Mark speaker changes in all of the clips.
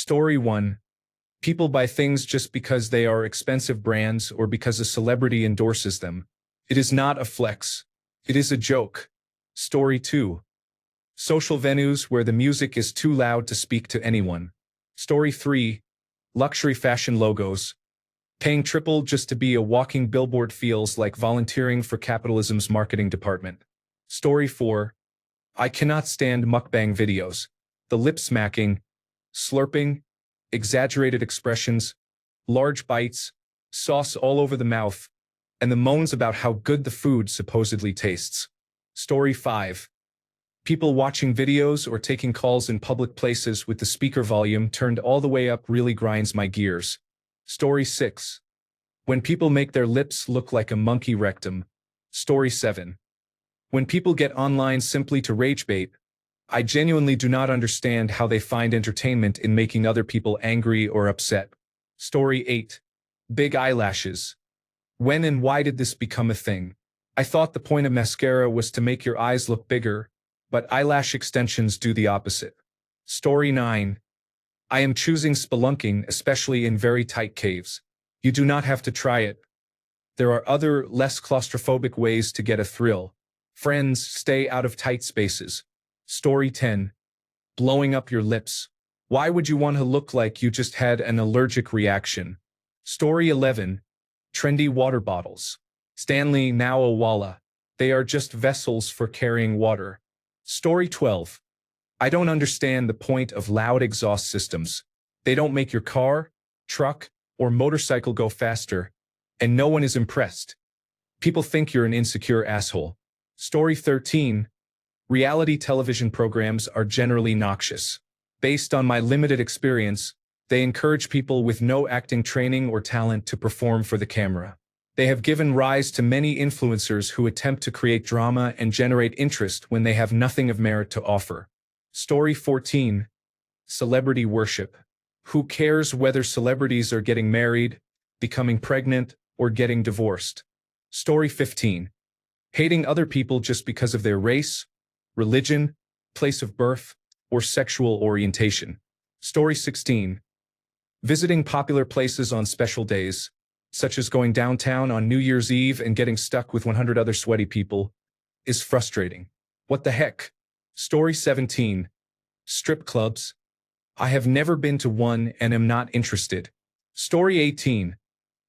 Speaker 1: Story 1. People buy things just because they are expensive brands or because a celebrity endorses them. It is not a flex. It is a joke. Story 2. Social venues where the music is too loud to speak to anyone. Story 3. Luxury fashion logos. Paying triple just to be a walking billboard feels like volunteering for capitalism's marketing department. Story 4. I cannot stand mukbang videos. The lip smacking, slurping, exaggerated expressions, large bites, sauce all over the mouth, and the moans about how good the food supposedly tastes. Story 5. People watching videos or taking calls in public places with the speaker volume turned all the way up really grinds my gears. Story 6. When people make their lips look like a monkey rectum. Story 7. When people get online simply to rage bait, I genuinely do not understand how they find entertainment in making other people angry or upset. Story 8. Big eyelashes. When and why did this become a thing? I thought the point of mascara was to make your eyes look bigger, but eyelash extensions do the opposite. Story 9. I am choosing spelunking, especially in very tight caves. You do not have to try it. There are other, less claustrophobic ways to get a thrill. Friends, stay out of tight spaces. Story 10. Blowing up your lips. Why would you want to look like you just had an allergic reaction? Story 11. Trendy water bottles. Stanley, now a walla. They are just vessels for carrying water. Story 12. I don't understand the point of loud exhaust systems. They don't make your car, truck, or motorcycle go faster, and no one is impressed. People think you're an insecure asshole. Story 13. Reality television programs are generally noxious. Based on my limited experience, they encourage people with no acting training or talent to perform for the camera. They have given rise to many influencers who attempt to create drama and generate interest when they have nothing of merit to offer. Story 14. Celebrity worship. Who cares whether celebrities are getting married, becoming pregnant, or getting divorced? Story 15. Hating other people just because of their race, religion, place of birth, or sexual orientation. Story 16. Visiting popular places on special days, such as going downtown on New Year's Eve and getting stuck with 100 other sweaty people, is frustrating. What the heck? Story 17. Strip clubs. I have never been to one and am not interested. Story 18.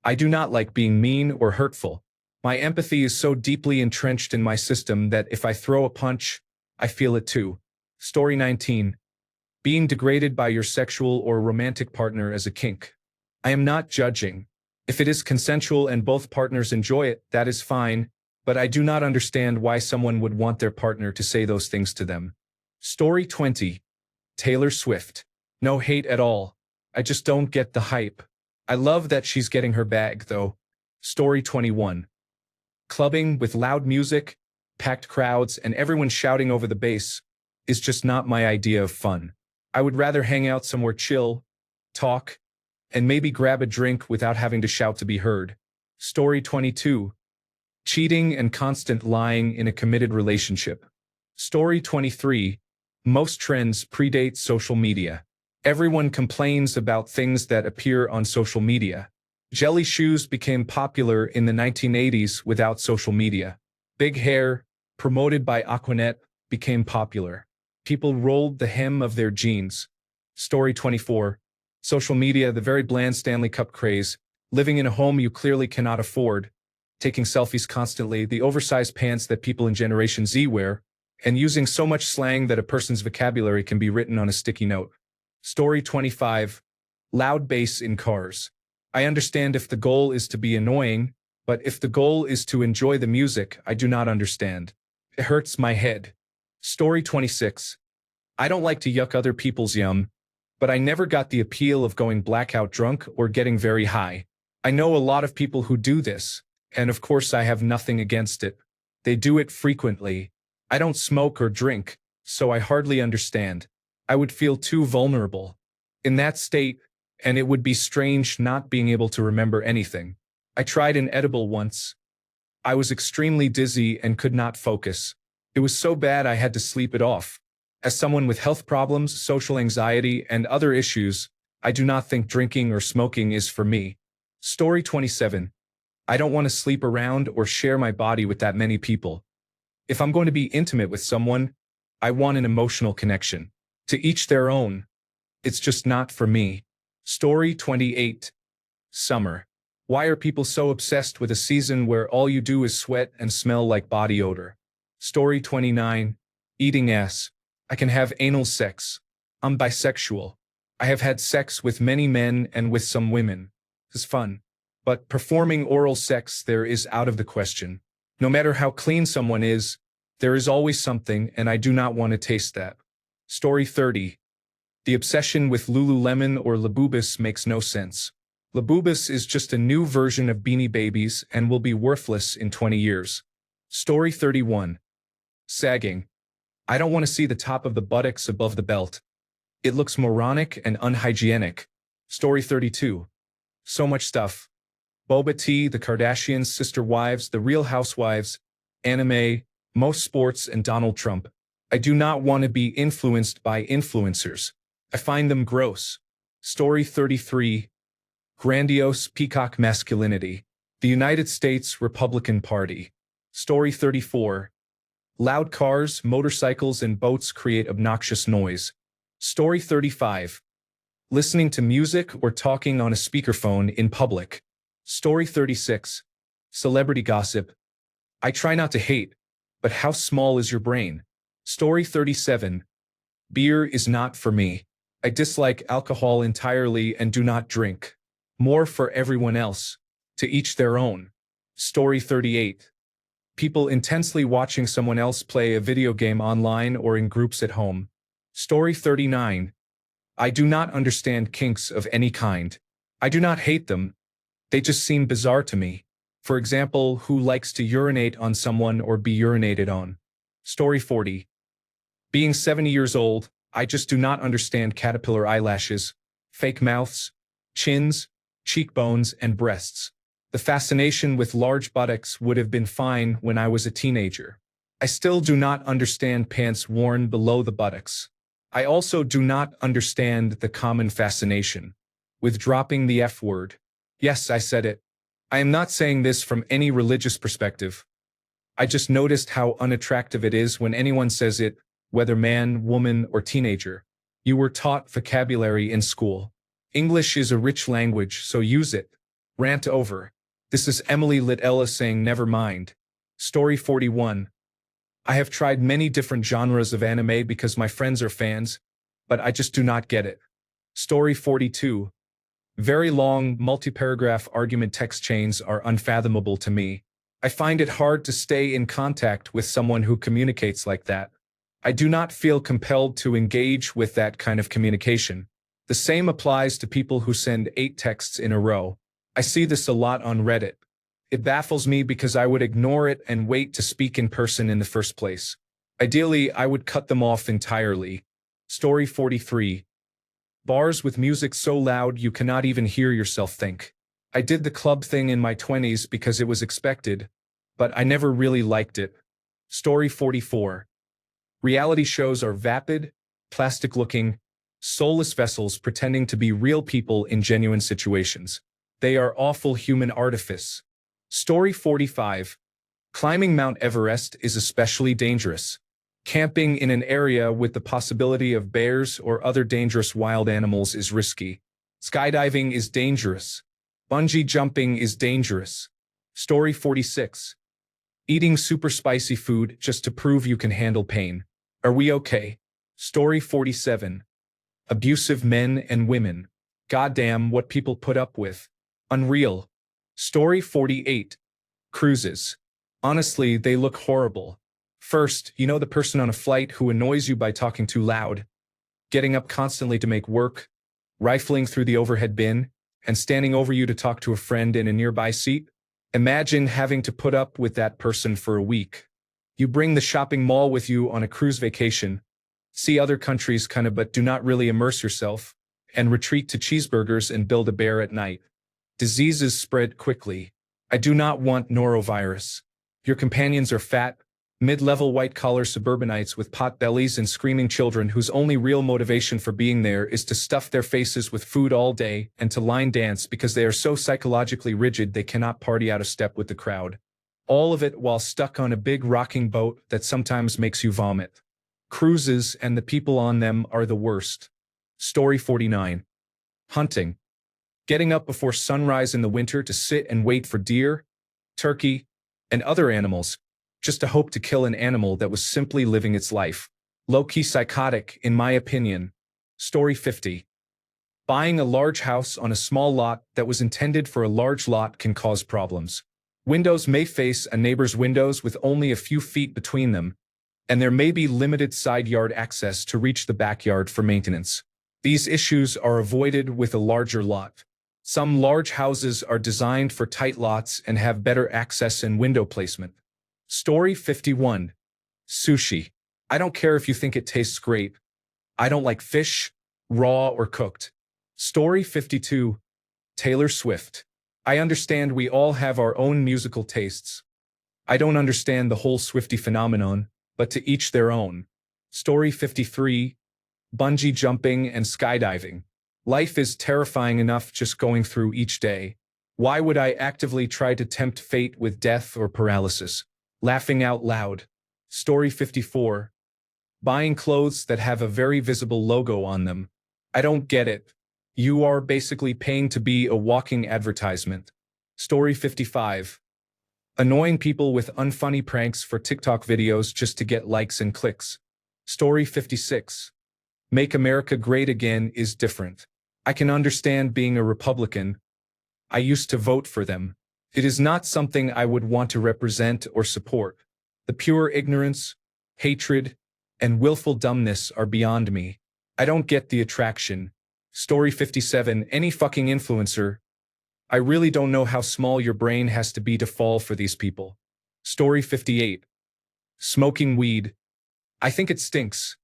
Speaker 1: I do not like being mean or hurtful. My empathy is so deeply entrenched in my system that if I throw a punch, I feel it too. Story 19. Being degraded by your sexual or romantic partner as a kink. I am not judging. If it is consensual and both partners enjoy it, that is fine, but I do not understand why someone would want their partner to say those things to them. Story 20. Taylor Swift. No hate at all. I just don't get the hype. I love that she's getting her bag, though. Story 21. Clubbing with loud music, packed crowds, and everyone shouting over the bass is just not my idea of fun. I would rather hang out somewhere chill, talk, and maybe grab a drink without having to shout to be heard. Story 22. Cheating and constant lying in a committed relationship. Story 23. Most trends predate social media. Everyone complains about things that appear on social media. Jelly shoes became popular in the 1980s without social media. Big hair, promoted by Aquanet, became popular. People rolled the hem of their jeans. Story 24. Social media, the very bland Stanley Cup craze, living in a home you clearly cannot afford, taking selfies constantly, the oversized pants that people in Generation Z wear, and using so much slang that a person's vocabulary can be written on a sticky note. Story 25. Loud bass in cars. I understand if the goal is to be annoying, but if the goal is to enjoy the music, I do not understand. It hurts my head. Story 26. I don't like to yuck other people's yum, but I never got the appeal of going blackout drunk or getting very high. I know a lot of people who do this, and of course I have nothing against it. They do it frequently. I don't smoke or drink, so I hardly understand. I would feel too vulnerable in that state, and it would be strange not being able to remember anything. I tried an edible once. I was extremely dizzy and could not focus. It was so bad I had to sleep it off. As someone with health problems, social anxiety, and other issues, I do not think drinking or smoking is for me. Story 27. I don't want to sleep around or share my body with that many people. If I'm going to be intimate with someone, I want an emotional connection. To each their own. It's just not for me. Story 28. Summer. Why are people so obsessed with a season where all you do is sweat and smell like body odor? Story 29. Eating ass. I can have anal sex. I'm bisexual. I have had sex with many men and with some women. It's fun. But performing oral sex there is out of the question. No matter how clean someone is, there is always something, and I do not want to taste that. Story 30. The obsession with Lululemon or Labubus makes no sense. Labubus is just a new version of Beanie Babies and will be worthless in 20 years. Story 31. Sagging. I don't want to see the top of the buttocks above the belt. It looks moronic and unhygienic. Story 32. So much stuff. Boba tea, the Kardashians, Sister Wives, The Real Housewives, anime, most sports, and Donald Trump. I do not want to be influenced by influencers. I find them gross. Story 33. Grandiose peacock masculinity. The United States Republican Party. Story 34. Loud cars, motorcycles, and boats create obnoxious noise. Story 35. Listening to music or talking on a speakerphone in public. Story 36. Celebrity gossip. I try not to hate, but how small is your brain? Story 37. Beer is not for me. I dislike alcohol entirely and do not drink. More for everyone else. To each their own. Story 38. People intensely watching someone else play a video game online or in groups at home. Story 39. I do not understand kinks of any kind. I do not hate them. They just seem bizarre to me. For example, who likes to urinate on someone or be urinated on? Story 40. Being 70 years old, I just do not understand caterpillar eyelashes, fake mouths, chins, cheekbones, and breasts. The fascination with large buttocks would have been fine when I was a teenager. I still do not understand pants worn below the buttocks. I also do not understand the common fascination with dropping the F word. Yes, I said it. I am not saying this from any religious perspective. I just noticed how unattractive it is when anyone says it, whether man, woman, or teenager. You were taught vocabulary in school. English is a rich language, so use it. Rant over. This is Emily Littella saying never mind. Story 41. I have tried many different genres of anime because my friends are fans, but I just do not get it. Story 42. Very long, multi-paragraph argument text chains are unfathomable to me. I find it hard to stay in contact with someone who communicates like that. I do not feel compelled to engage with that kind of communication. The same applies to people who send 8 texts in a row. I see this a lot on Reddit. It baffles me because I would ignore it and wait to speak in person in the first place. Ideally, I would cut them off entirely. Story 43. Bars with music so loud you cannot even hear yourself think. I did the club thing in my 20s because it was expected, but I never really liked it. Story 44. Reality shows are vapid, plastic-looking, soulless vessels pretending to be real people in genuine situations. They are awful human artifice. Story 45. Climbing Mount Everest is especially dangerous. Camping in an area with the possibility of bears or other dangerous wild animals is risky. Skydiving is dangerous. Bungee jumping is dangerous. Story 46. Eating super spicy food just to prove you can handle pain. Are we okay? Story 47. Abusive men and women. Goddamn what people put up with. Unreal. Story 48. Cruises. Honestly, they look horrible. First, you know the person on a flight who annoys you by talking too loud, getting up constantly to make work, rifling through the overhead bin, and standing over you to talk to a friend in a nearby seat? Imagine having to put up with that person for a week. You bring the shopping mall with you on a cruise vacation, see other countries but do not really immerse yourself, and retreat to cheeseburgers and build a bear at night. Diseases spread quickly. I do not want norovirus. Your companions are fat, Mid-level white-collar suburbanites with pot bellies and screaming children whose only real motivation for being there is to stuff their faces with food all day and to line dance because they are so psychologically rigid they cannot party out of step with the crowd. All of it while stuck on a big rocking boat that sometimes makes you vomit. Cruises and the people on them are the worst. Story 49. Hunting. Getting up before sunrise in the winter to sit and wait for deer, turkey, and other animals, just to hope to kill an animal that was simply living its life. Low-key psychotic, in my opinion. Story 50. Buying a large house on a small lot that was intended for a large lot can cause problems. Windows may face a neighbor's windows with only a few feet between them, and there may be limited side yard access to reach the backyard for maintenance. These issues are avoided with a larger lot. Some large houses are designed for tight lots and have better access and window placement. Story 51. Sushi. I don't care if you think it tastes great. I don't like fish, raw or cooked. Story 52. Taylor Swift. I understand we all have our own musical tastes. I don't understand the whole Swiftie phenomenon, but to each their own. Story 53. Bungee jumping and skydiving. Life is terrifying enough just going through each day. Why would I actively try to tempt fate with death or paralysis? Laughing out loud. Story 54. Buying clothes that have a very visible logo on them. I don't get it. You are basically paying to be a walking advertisement. Story 55. Annoying people with unfunny pranks for TikTok videos just to get likes and clicks. Story 56. Make America Great Again is different. I can understand being a Republican. I used to vote for them. It is not something I would want to represent or support. The pure ignorance, hatred, and willful dumbness are beyond me. I don't get the attraction. Story 57. Any fucking influencer. I really don't know how small your brain has to be to fall for these people. Story 58. Smoking weed. I think it stinks.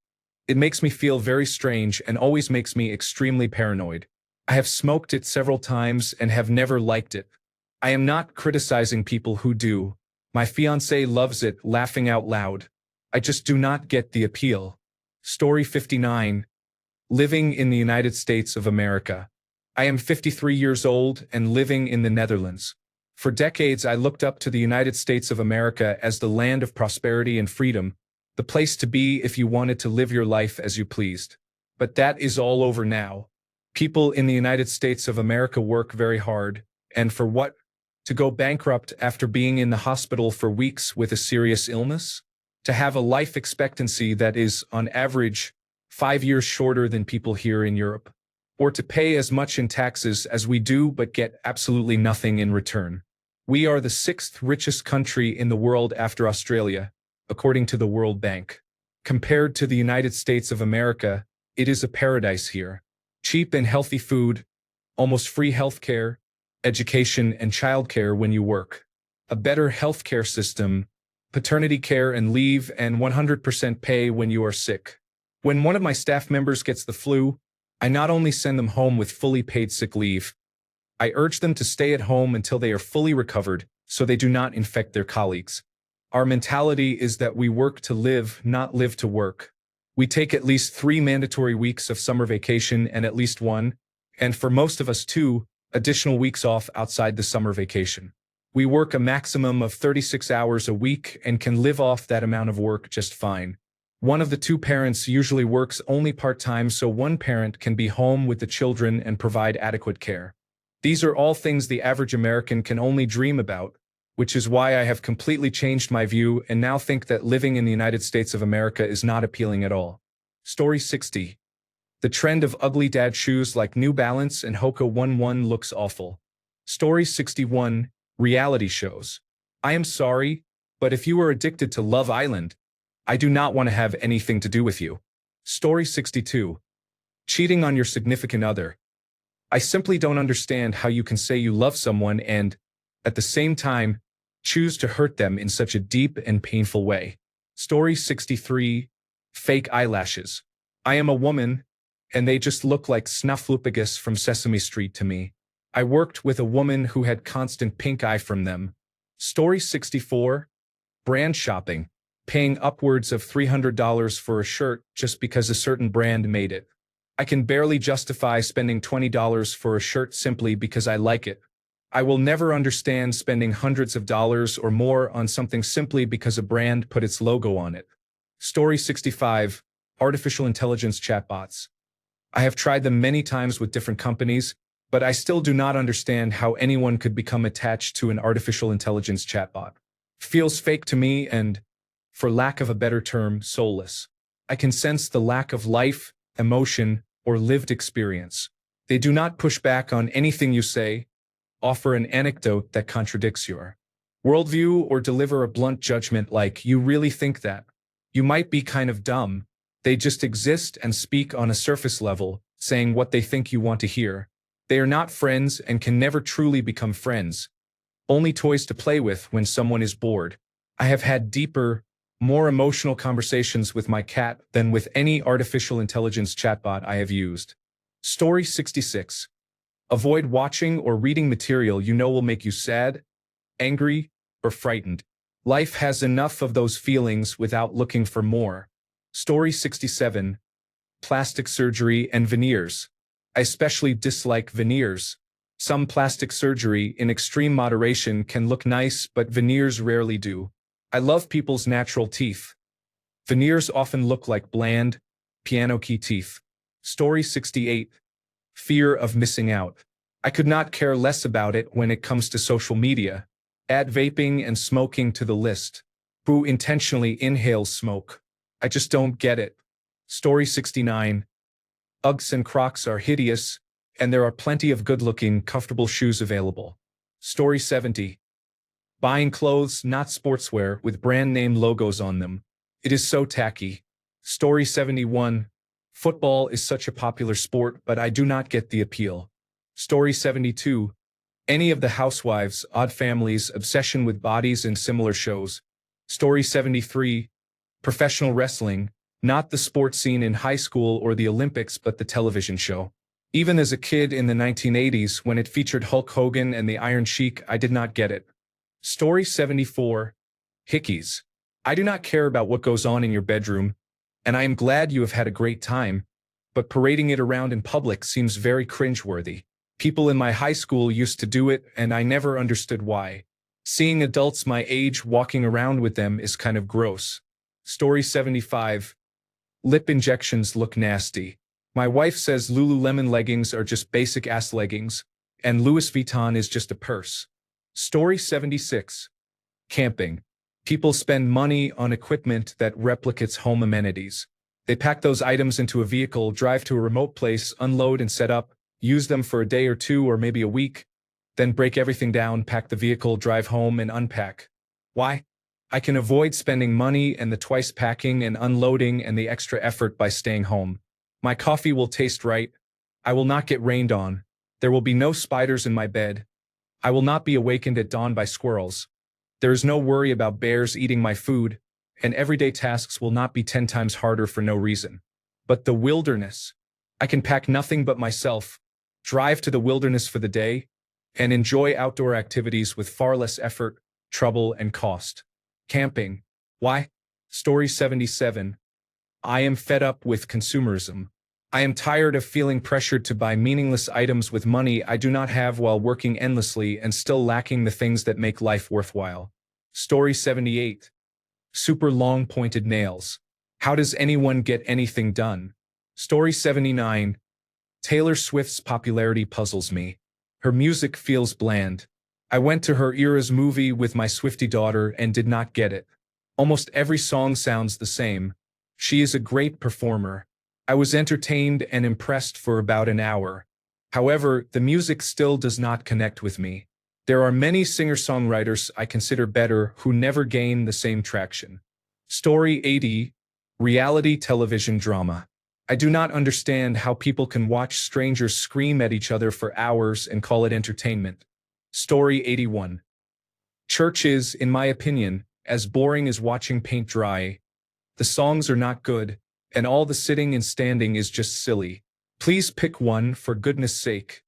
Speaker 1: It makes me feel very strange and always makes me extremely paranoid. I have smoked it several times and have never liked it. I am not criticizing people who do. My fiancé loves it, laughing out loud. I just do not get the appeal. Story 59. Living in the United States of America. I am 53 years old and living in the Netherlands. For decades I looked up to the United States of America as the land of prosperity and freedom, the place to be if you wanted to live your life as you pleased. But that is all over now. People in the United States of America work very hard, and for what? To go bankrupt after being in the hospital for weeks with a serious illness? To have a life expectancy that is, on average, 5 years shorter than people here in Europe? Or to pay as much in taxes as we do but get absolutely nothing in return? We are the 6th richest country in the world after Australia, according to the World Bank. Compared to the United States of America, it is a paradise here. Cheap and healthy food, almost free healthcare, education and childcare when you work. A better healthcare system, paternity care and leave, and 100% pay when you are sick. When one of my staff members gets the flu, I not only send them home with fully paid sick leave, I urge them to stay at home until they are fully recovered so they do not infect their colleagues. Our mentality is that we work to live, not live to work. We take at least 3 mandatory weeks of summer vacation and at least 1, and for most of us 2, additional weeks off outside the summer vacation. We work a maximum of 36 hours a week and can live off that amount of work just fine. One of the 2 parents usually works only part-time so one parent can be home with the children and provide adequate care. These are all things the average American can only dream about, which is why I have completely changed my view and now think that living in the United States of America is not appealing at all. Story 60. The trend of ugly dad shoes like New Balance and Hoka 11 looks awful. Story 61. Reality shows. I am sorry, but if you are addicted to Love Island, I do not want to have anything to do with you. Story 62. Cheating on your significant other. I simply don't understand how you can say you love someone and, at the same time, choose to hurt them in such a deep and painful way. Story 63. Fake eyelashes. I am a woman, and they just look like Snuffleupagus from Sesame Street to me. I worked with a woman who had constant pink eye from them. Story 64. Brand shopping. paying upwards of $300 for a shirt just because a certain brand made it. I can barely justify spending $20 for a shirt simply because I like it. I will never understand spending hundreds of dollars or more on something simply because a brand put its logo on it. Story 65. Artificial intelligence chatbots. I have tried them many times with different companies, but I still do not understand how anyone could become attached to an artificial intelligence chatbot. Feels fake to me and, for lack of a better term, soulless. I can sense the lack of life, emotion, or lived experience. They do not push back on anything you say, offer an anecdote that contradicts your worldview, or deliver a blunt judgment like, "You really think that? You might be kind of dumb." They just exist and speak on a surface level, saying what they think you want to hear. They are not friends and can never truly become friends. Only toys to play with when someone is bored. I have had deeper, more emotional conversations with my cat than with any artificial intelligence chatbot I have used. Story 66. Avoid watching or reading material you know will make you sad, angry, or frightened. Life has enough of those feelings without looking for more. Story 67. Plastic surgery and veneers. I especially dislike veneers. Some plastic surgery in extreme moderation can look nice, but veneers rarely do. I love people's natural teeth. Veneers often look like bland, piano key teeth. Story 68. Fear of missing out. I could not care less about it when it comes to social media. Add vaping and smoking to the list. Who intentionally inhales smoke? I just don't get it. Story 69. Uggs and Crocs are hideous, and there are plenty of good-looking, comfortable shoes available. Story 70. Buying clothes, not sportswear, with brand name logos on them. It is so tacky. Story 71. Football is such a popular sport, but I do not get the appeal. Story 72. Any of the Housewives, Odd Families, obsession with bodies and similar shows. Story 73. Professional wrestling, not the sports scene in high school or the Olympics, but the television show. Even as a kid in the 1980s, when it featured Hulk Hogan and the Iron Sheik, I did not get it. Story 74. Hickeys. I do not care about what goes on in your bedroom, and I am glad you have had a great time, but parading it around in public seems very cringeworthy. People in my high school used to do it, and I never understood why. Seeing adults my age walking around with them is kind of gross. Story 75. Lip injections look nasty. My wife says Lululemon leggings are just basic-ass leggings, and Louis Vuitton is just a purse. Story 76. Camping. People spend money on equipment that replicates home amenities. They pack those items into a vehicle, drive to a remote place, unload and set up, use them for a day or two or maybe a week, then break everything down, pack the vehicle, drive home, and unpack. Why? I can avoid spending money and the twice packing and unloading and the extra effort by staying home. My coffee will taste right. I will not get rained on. There will be no spiders in my bed. I will not be awakened at dawn by squirrels. There is no worry about bears eating my food, and everyday tasks will not be 10 times harder for no reason. But the wilderness. I can pack nothing but myself, drive to the wilderness for the day, and enjoy outdoor activities with far less effort, trouble, and cost. Camping. Why? Story 77. I am fed up with consumerism. I am tired of feeling pressured to buy meaningless items with money I do not have while working endlessly and still lacking the things that make life worthwhile. Story 78. Super long pointed nails. How does anyone get anything done? Story 79. Taylor Swift's popularity puzzles me. Her music feels bland. I went to her Eras movie with my Swiftie daughter and did not get it. Almost every song sounds the same. She is a great performer. I was entertained and impressed for about an hour. However, the music still does not connect with me. There are many singer-songwriters I consider better who never gain the same traction. Story 80. Reality television drama. I do not understand how people can watch strangers scream at each other for hours and call it entertainment. Story 81. Church is, in my opinion, as boring as watching paint dry. The songs are not good, and all the sitting and standing is just silly. Please pick one, for goodness sake.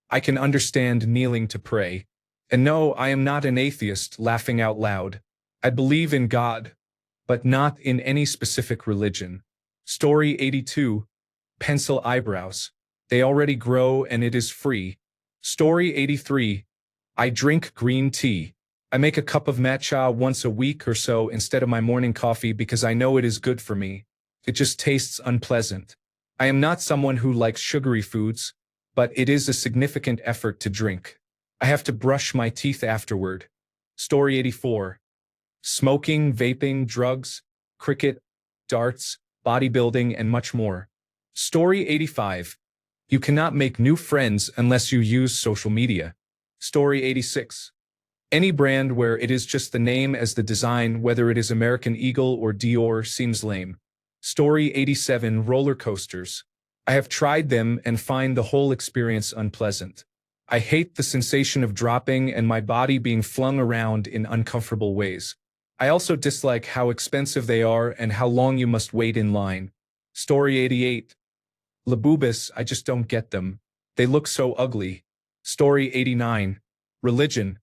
Speaker 1: I can understand kneeling to pray. And no, I am not an atheist laughing out loud. I believe in God. but not in any specific religion. Story 82. Pencil eyebrows. They already grow and it is free. Story 83. I drink green tea. I make a cup of matcha once a week or so instead of my morning coffee because I know it is good for me. It just tastes unpleasant. I am not someone who likes sugary foods, but it is a significant effort to drink. I have to brush my teeth afterward. Story 84. Smoking, vaping, drugs, cricket, darts, bodybuilding, and much more. Story 85. You cannot make new friends unless you use social media. Story 86. Any brand where it is just the name as the design, whether it is American Eagle or Dior, seems lame. Story 87. Roller coasters. I have tried them and find the whole experience unpleasant. I hate the sensation of dropping and my body being flung around in uncomfortable ways. I also dislike how expensive they are and how long you must wait in line. Story 88. Labubis, I just don't get them. They look so ugly. Story 89. Religion.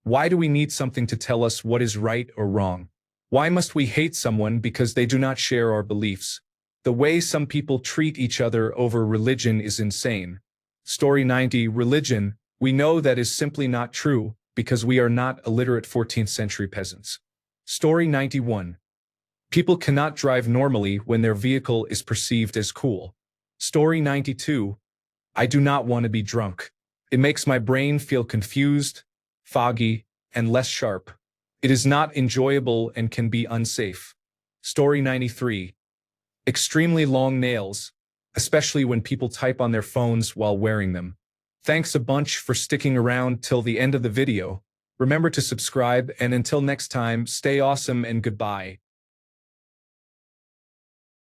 Speaker 1: Why do we need something to tell us what is right or wrong? Why must we hate someone because they do not share our beliefs? The way some people treat each other over religion is insane. Story 90. Religion. We know that is simply not true because we are not illiterate 14th century peasants. Story 91. People cannot drive normally when their vehicle is perceived as cool. Story 92. I do not want to be drunk. It makes my brain feel confused, foggy, and less sharp. It is not enjoyable and can be unsafe. Story 93. Extremely long nails, especially when people type on their phones while wearing them. Thanks a bunch for sticking around till the end of the video. Remember to subscribe, and until next time, stay awesome and goodbye.